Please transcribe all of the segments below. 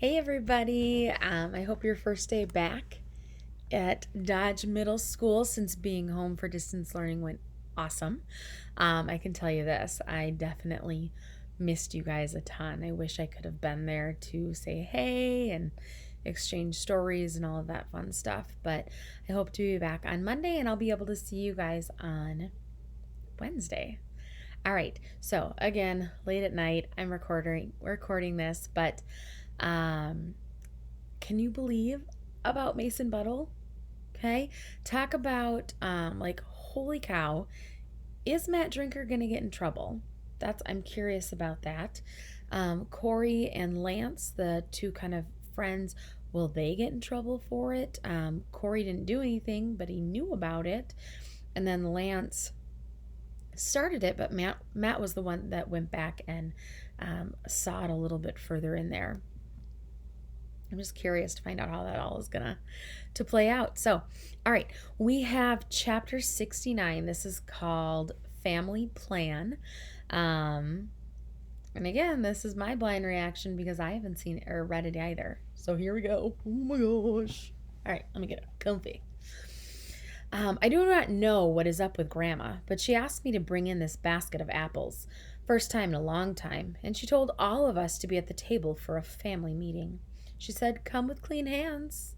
Hey everybody, I hope your first day back at Dodge Middle School since being home for distance learning went awesome. I can tell you this, I definitely missed you guys a ton. I wish I could have been there to say hey and exchange stories and all of that fun stuff, but I hope to be back on Monday and I'll be able to see you guys on Wednesday. All right, so again, late at night, I'm recording this, but um, can you believe about Mason Buttle? Okay. Talk about like holy cow, is Matt Drinker gonna get in trouble? I'm curious about that. Corey and Lance, the two kind of friends, will they get in trouble for it? Corey didn't do anything, but he knew about it. And then Lance started it, but Matt was the one that went back and saw it a little bit further in there. I'm just curious to find out how that all is gonna to play out. So, all right, we have chapter 69. This is called Family Plan. Um, and again, this is my blind reaction because I haven't seen it or read it either. So here we go. Oh my gosh. All right, let me get comfy. I do not know what is up with Grandma, but she asked me to bring in this basket of apples. First time in a long time, and she told all of us to be at the table for a family meeting. She said, "Come with clean hands."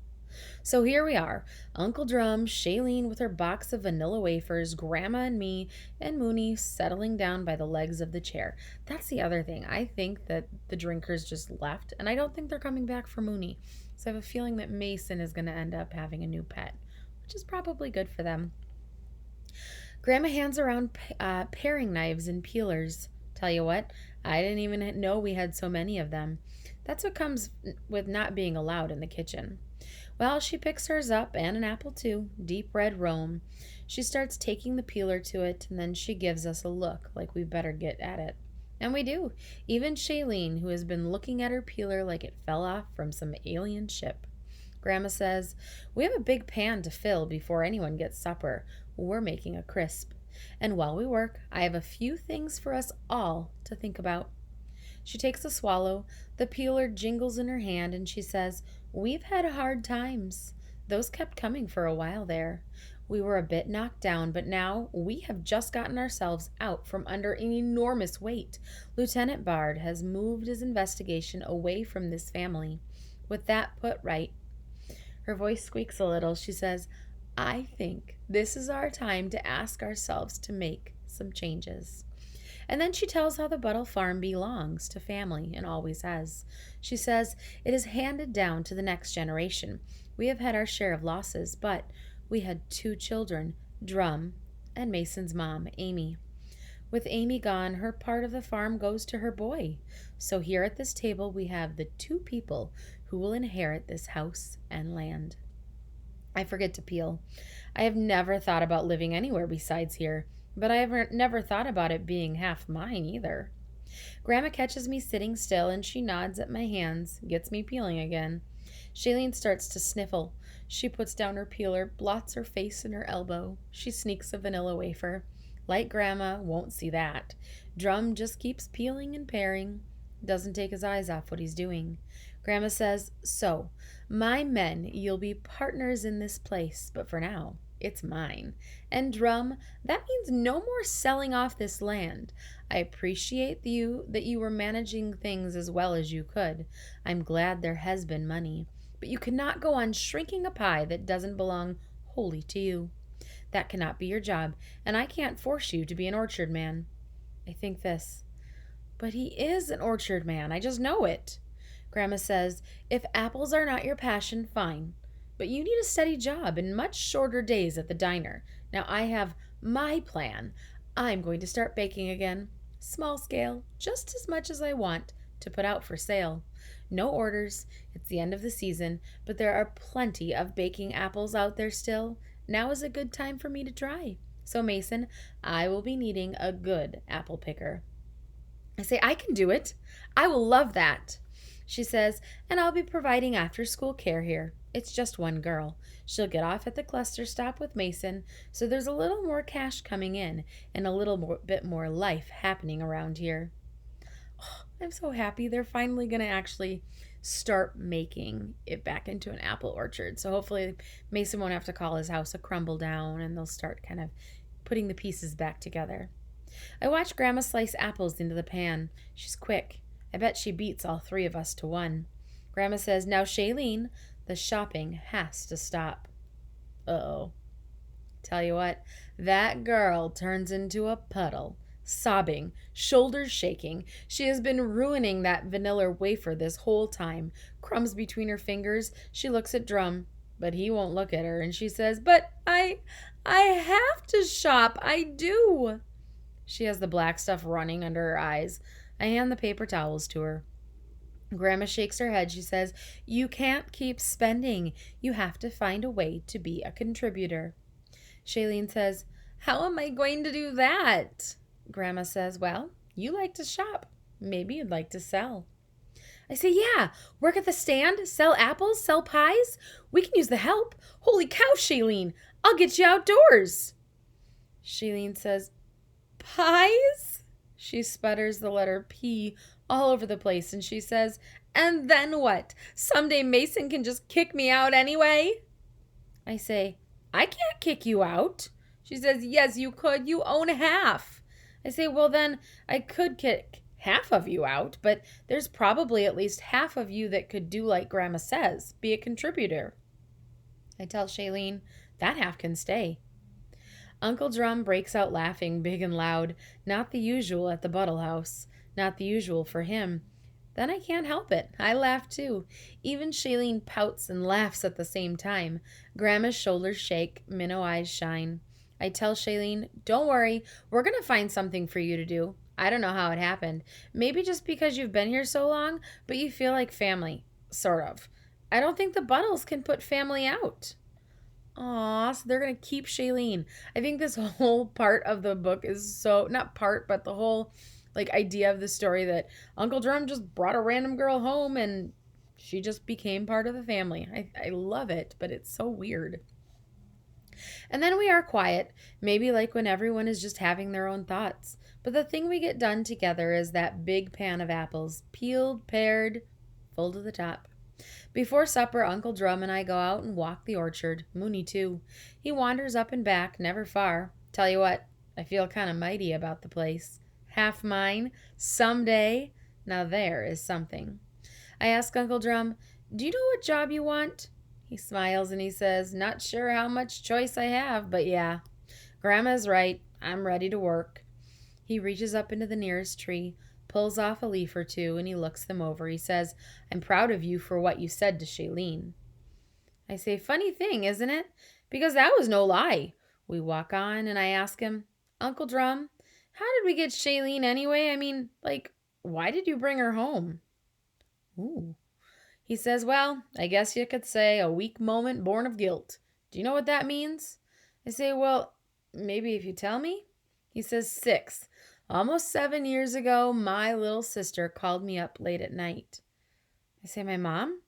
So here we are, Uncle Drum, Shailene with her box of vanilla wafers, Grandma and me, and Mooney settling down by the legs of the chair. That's the other thing. I think that the drinkers just left, and I don't think they're coming back for Mooney. So I have a feeling that Mason is going to end up having a new pet, which is probably good for them. Grandma hands around paring knives and peelers. Tell you what, I didn't even know we had so many of them. That's what comes with not being allowed in the kitchen. Well, she picks hers up and an apple too, deep red Rome. She starts taking the peeler to it, and then she gives us a look like we better get at it. And we do. Even Shailene, who has been looking at her peeler like it fell off from some alien ship. Grandma says, "We have a big pan to fill before anyone gets supper. We're making a crisp. And while we work, I have a few things for us all to think about." She takes a swallow. The peeler jingles in her hand, and she says, "We've had hard times. Those kept coming for a while there. We were a bit knocked down, but now we have just gotten ourselves out from under an enormous weight. Lieutenant Bard has moved his investigation away from this family. With that put right," her voice squeaks a little. She says, "I think this is our time to ask ourselves to make some changes." And then she tells how the Buttle farm belongs to family and always has. She says it is handed down to the next generation. We have had our share of losses, but we had two children, Drum and Mason's mom, Amy. With Amy gone, her part of the farm goes to her boy. So here at this table, we have the two people who will inherit this house and land. I forget to peel. I have never thought about living anywhere besides here, but I have never thought about it being half mine either. Grandma catches me sitting still and she nods at my hands, gets me peeling again. Shailene starts to sniffle. She puts down her peeler, blots her face in her elbow. She sneaks a vanilla wafer. Like Grandma, won't see that. Drum just keeps peeling and paring. Doesn't take his eyes off what he's doing. Grandma says, "So, my men, you'll be partners in this place, but for now, it's mine. And Drum, that means no more selling off this land. I appreciate that you were managing things as well as you could. I'm glad there has been money. But you cannot go on shrinking a pie that doesn't belong wholly to you. That cannot be your job, and I can't force you to be an orchard man." I think this. But he is an orchard man. I just know it. Grandma says, "If apples are not your passion, fine. But you need a steady job and much shorter days at the diner. Now I have my plan. I'm going to start baking again. Small scale, just as much as I want to put out for sale. No orders. It's the end of the season, but there are plenty of baking apples out there still. Now is a good time for me to try. So, Mason, I will be needing a good apple picker." I say, "I can do it. I will love that." She says, "And I'll be providing after school care here. It's just one girl. She'll get off at the cluster stop with Mason, so there's a little more cash coming in and a bit more life happening around here." Oh, I'm so happy they're finally going to actually start making it back into an apple orchard. So hopefully Mason won't have to call his house a crumble down, and they'll start kind of putting the pieces back together. I watch Grandma slice apples into the pan. She's quick. I bet she beats all three of us to one. Grandma says, "Now, Shailene, the shopping has to stop." Uh-oh. Tell you what, that girl turns into a puddle, sobbing, shoulders shaking. She has been ruining that vanilla wafer this whole time. Crumbs between her fingers. She looks at Drum, but he won't look at her, and she says, "But I have to shop. I do." She has the black stuff running under her eyes. I hand the paper towels to her. Grandma shakes her head. She says, "You can't keep spending. You have to find a way to be a contributor." Shailene says, "How am I going to do that?" Grandma says, "Well, you like to shop. Maybe you'd like to sell." I say, "Yeah, work at the stand, sell apples, sell pies. We can use the help. Holy cow, Shailene, I'll get you outdoors." Shailene says, "Pies?" She sputters the letter P all over the place, and she says, "And then what? Someday Mason can just kick me out anyway." I say, "I can't kick you out." She says, "Yes, you could. You own half." I say, "Well, then I could kick half of you out, but there's probably at least half of you that could do like Grandma says, be a contributor." I tell Shailene, that half can stay. Uncle Drum breaks out laughing big and loud, not the usual at the Buttle House, not the usual for him. Then I can't help it. I laugh too. Even Shailene pouts and laughs at the same time. Grandma's shoulders shake, minnow eyes shine. I tell Shailene, "Don't worry, we're going to find something for you to do. I don't know how it happened. Maybe just because you've been here so long, but you feel like family. Sort of. I don't think the Buttles can put family out." Aw, so they're gonna keep Shailene. I think this whole part of the book is so, not part, but the whole like idea of the story that Uncle Drum just brought a random girl home and she just became part of the family. I love it, but it's so weird. And then we are quiet, maybe like when everyone is just having their own thoughts. But the thing we get done together is that big pan of apples, peeled, pared, full to the top. Before supper, Uncle Drum and I go out and walk the orchard. Mooney, too. He wanders up and back, never far. Tell you what, I feel kind of mighty about the place. Half mine, someday. Now there is something. I ask Uncle Drum, "Do you know what job you want?" He smiles and he says, "Not sure how much choice I have, but yeah. Grandma's right. I'm ready to work." He reaches up into the nearest tree, pulls off a leaf or two, and he looks them over. He says, "I'm proud of you for what you said to Shailene." I say, "Funny thing, isn't it? Because that was no lie." We walk on, and I ask him, "Uncle Drum, how did we get Shailene anyway? I mean, like, why did you bring her home?" Ooh. He says, "Well, I guess you could say a weak moment born of guilt. Do you know what that means?" I say, "Well, maybe if you tell me." He says, 6. Almost 7 years ago, my little sister called me up late at night. I say, "My mom?"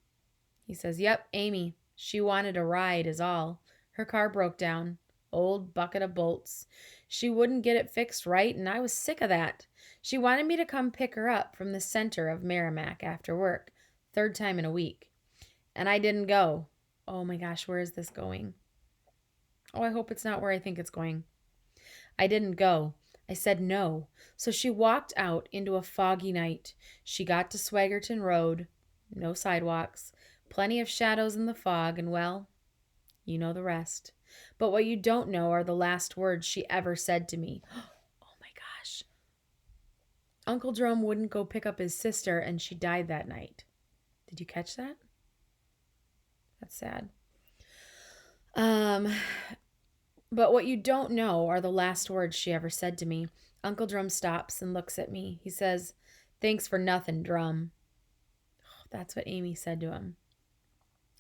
He says, "Yep, Amy. She wanted a ride is all. Her car broke down. Old bucket of bolts. She wouldn't get it fixed right, and I was sick of that. She wanted me to come pick her up from the center of Merrimack after work, 3rd time in a week. And I didn't go." Oh my gosh, where is this going? Oh, I hope it's not where I think it's going. I didn't go. I said no. So she walked out into a foggy night. She got to Swaggerton Road. No sidewalks. Plenty of shadows in the fog, and well, you know the rest. But what you don't know are the last words she ever said to me. Oh my gosh. Uncle Drum wouldn't go pick up his sister, and she died that night. Did you catch that? That's sad. But what you don't know are the last words she ever said to me. Uncle Drum stops and looks at me. He says, "Thanks for nothing, Drum." Oh, that's what Amy said to him.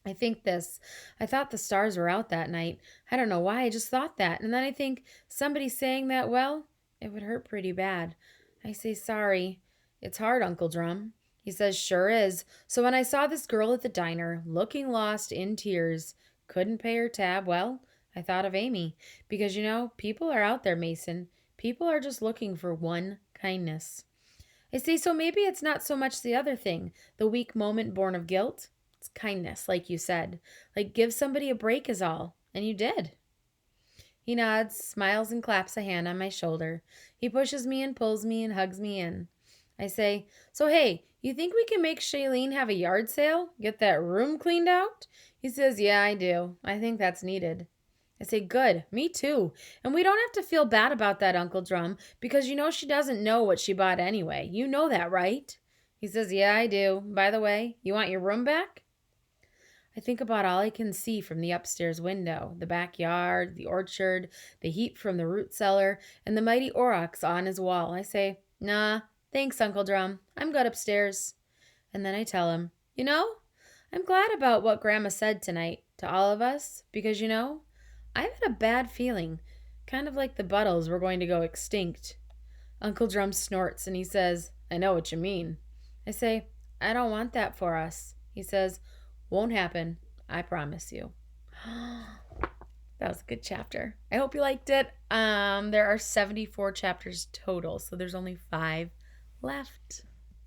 I think this. I thought the stars were out that night. I don't know why, I just thought that. And then I think somebody saying that, well, it would hurt pretty bad. I say, "Sorry. It's hard, Uncle Drum." He says, "Sure is." So when I saw this girl at the diner, looking lost, in tears, couldn't pay her tab, well, I thought of Amy. Because, people are out there, Mason. People are just looking for one kindness. I say, so maybe it's not so much the other thing, the weak moment born of guilt. It's kindness, like you said. Like, give somebody a break is all. And you did. He nods, smiles, and claps a hand on my shoulder. He pushes me and pulls me and hugs me in. I say, so hey, you think we can make Shailene have a yard sale? Get that room cleaned out? He says, yeah, I do. I think that's needed. I say, good, me too. And we don't have to feel bad about that, Uncle Drum, because you know she doesn't know what she bought anyway. You know that, right? He says, yeah, I do. By the way, you want your room back? I think about all I can see from the upstairs window, the backyard, the orchard, the heat from the root cellar, and the mighty aurochs on his wall. I say, nah, thanks, Uncle Drum. I'm good upstairs. And then I tell him, you know, I'm glad about what Grandma said tonight to all of us because, you know, I've had a bad feeling, kind of like the Buttles were going to go extinct. Uncle Drum snorts and he says, I know what you mean. I say, I don't want that for us. He says, won't happen. I promise you. That was a good chapter. I hope you liked it. There are 74 chapters total, so there's only 5 left.